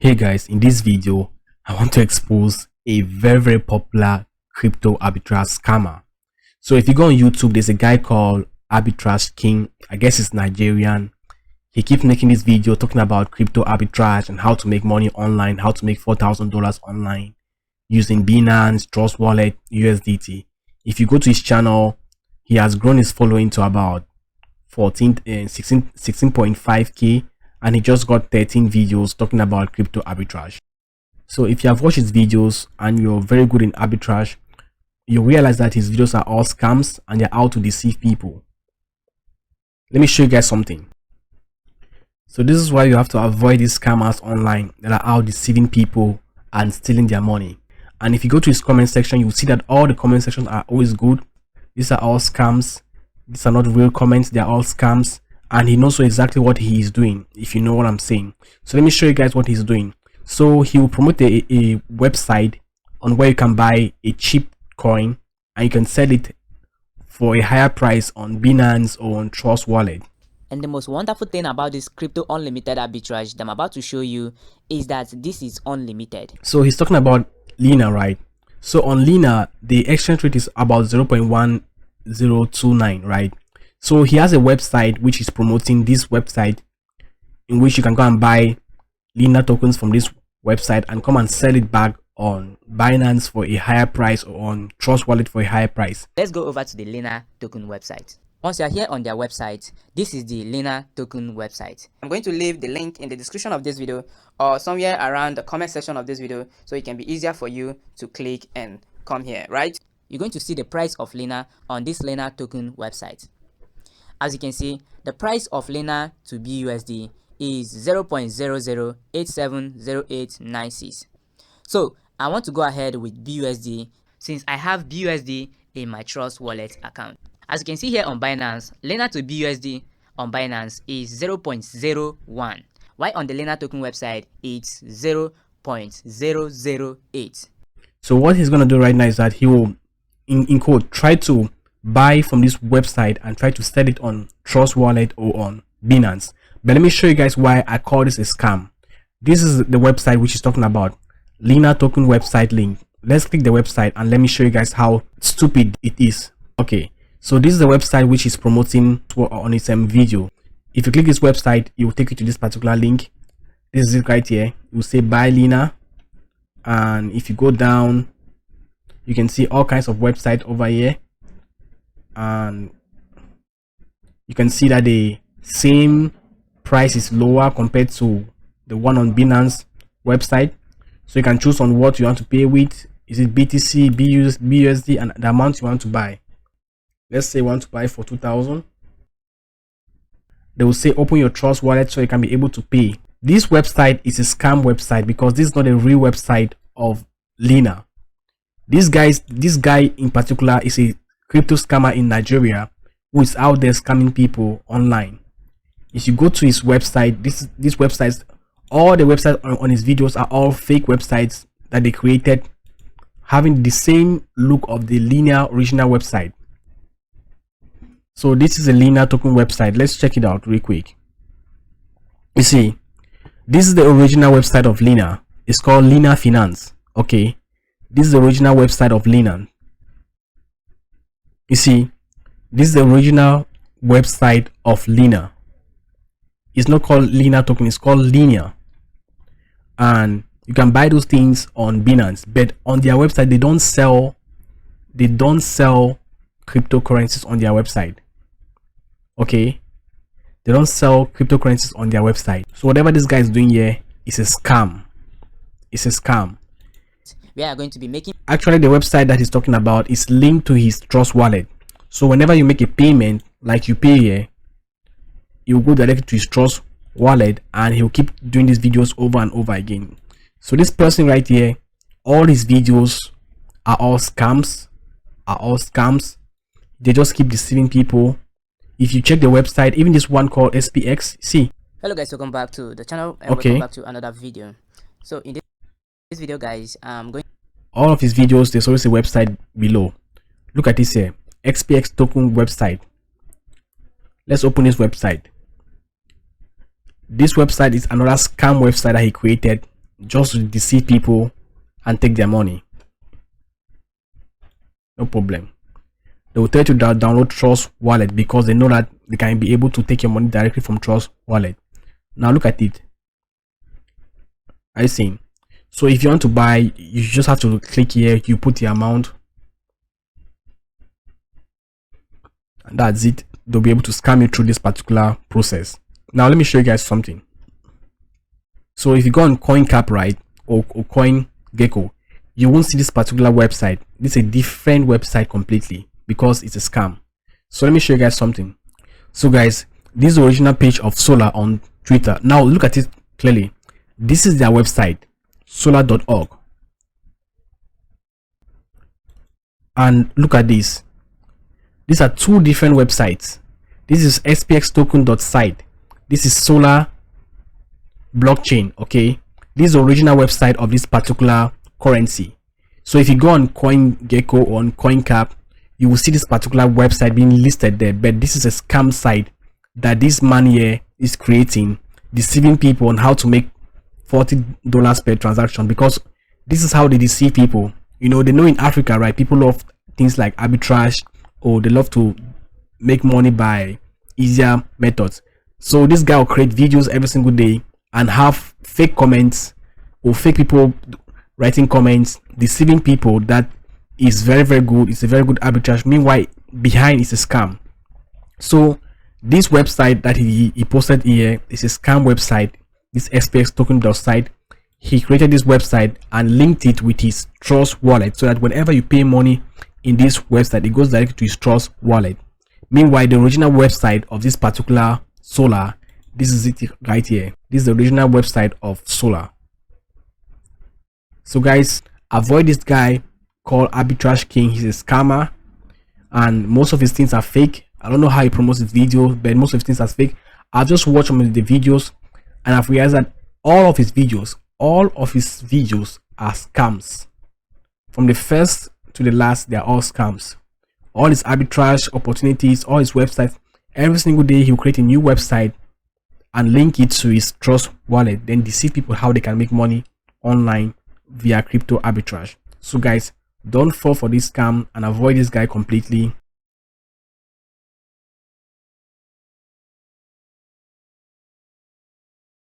Hey guys, in this video I want to expose a very popular crypto arbitrage scammer. So if you go on YouTube, there's a guy called Arbitrage King. I guess he's Nigerian. He keeps making this video talking about crypto arbitrage and how to make money online, how to make $4,000 online using Binance, Trust Wallet, USDT. If you go to his channel, he has grown his following to about 16.5k, and he just got 13 videos talking about crypto arbitrage. So if you have watched his videos and you're very good in arbitrage, you realize that his videos are all scams and they're out to deceive people. Let me show you guys something. So this is why you have to avoid these scammers online that are out deceiving people and stealing their money. And if you go to his comment section, you'll see that all the comment sections are always good. These are all scams. These are not real comments, they're all scams. And he knows exactly what he is doing, if you know what I'm saying. So let me show you guys what he's doing. So he will promote a website on where you can buy a cheap coin and you can sell it for a higher price on Binance or on Trust Wallet. And the most wonderful thing about this crypto unlimited arbitrage that I'm about to show you is that this is unlimited. So he's talking about Lina, right? So on Lina, the exchange rate is about 0.1029, right? So he has a website which is promoting this website in which you can go and buy Lina tokens from this website and come and sell it back on Binance for a higher price or on Trust Wallet for a higher price. Let's go over to the Lina token website. Once you're here on their website, this is the Lina token website. I'm going to leave the link in the description of this video or somewhere around the comment section of this video so it can be easier for you to click and come here, right? You're going to see the price of Lina on this Lina token website. As you can see, the price of Lina to BUSD is 0.00870896. So I want to go ahead with BUSD since I have BUSD in my Trust Wallet account. As you can see here on Binance, Lina to BUSD on Binance is 0.01, while on the Lina token website it's 0.008. So what he's gonna do right now is that he will, in code, try to buy from this website and try to sell it on Trust Wallet or on Binance. But let me show you guys why I call this a scam. This is the website which is talking about, Lina token website link. Let's click the website and let me show you guys how stupid it is. Okay, so this is the website which is promoting on its video. If you click this website, it will take you to this particular link. This is it right here. It will say buy Lina, and if you go down, you can see all kinds of websites over here, and you can see that the same price is lower compared to the one on Binance website. So you can choose on what you want to pay with. Is it BTC, BUSD, and the amount you want to buy. Let's say you want to buy for 2,000. They will say open your Trust Wallet so you can be able to pay. This website is a scam website because this is not a real website of Lina. This guy in particular is a crypto scammer in Nigeria who is out there scamming people online. If you go to his website, this websites, all the websites on his videos are all fake websites that they created, having the same look of the Lina original website. So this is a Lina token website. Let's check it out real quick. You see, this is the original website of Lina. It's called Lina Finance. Okay, this is the original website of Lina. You see, this is the original website of Lina. It's not called Lina token, it's called Lina. And you can buy those things on Binance, but on their website they don't sell cryptocurrencies on their website. Okay, they don't sell cryptocurrencies on their website. So whatever this guy is doing here is a scam. It's a scam. We are going to be making, actually, the website that he's talking about is linked to his Trust Wallet. So whenever you make a payment, like you pay here, you will go directly to his Trust Wallet and he'll keep doing these videos over and over again. So this person right here, all his videos are all scams, They just keep deceiving people. If you check the website, even this one called SPX, see. Hello guys, welcome back to the channel and okay, welcome back to another video. So in this video guys, I'm going, all of his videos, there's always a website below. Look at this here, XPX token website. Let's open this website. This website is another scam website that he created just to deceive people and take their money. No problem. They will tell you to download Trust Wallet because they know that they can be able to take your money directly from Trust Wallet. Now look at it. Are you seeing? So if you want to buy, you just have to click here, you put the amount, and that's it. They'll be able to scam you through this particular process. Now let me show you guys something. So if you go on CoinCap, right, or CoinGecko, you won't see this particular website. This is a different website completely because it's a scam. So let me show you guys something. So guys, this is the original page of Solar on Twitter. Now look at it clearly. This is their website, solar.org, and look at this. These are two different websites. This is spxtoken.site. This is Solar blockchain. Okay, this is the original website of this particular currency. So if you go on CoinGecko or on CoinCap, you will see this particular website being listed there, but this is a scam site that this man here is creating, deceiving people on how to make $40 per transaction, because this is how they deceive people. You know, they know in Africa, right, people love things like arbitrage, or they love to make money by easier methods. So this guy will create videos every single day and have fake comments or fake people writing comments, deceiving people. That is very, very good. It's a very good arbitrage. Meanwhile, behind is a scam. So this website that he posted here is a scam website. This spxtoken.site. He created this website and linked it with his Trust wallet, so that whenever you pay money in this website, it goes directly to his Trust wallet. Meanwhile, the original website of this particular Solar, this is it right here. This is the original website of Solar. So guys, avoid this guy called Arbitrage King. He's a scammer and most of his things are fake. I don't know how he promotes his videos, but most of his things are fake. I've just watched some of the videos and I've realized that all of his videos are scams. From the first to the last, they are all scams. All his arbitrage opportunities, all his websites, every single day he'll create a new website and link it to his Trust wallet, then deceive people how they can make money online via crypto arbitrage. So guys, don't fall for this scam and avoid this guy completely.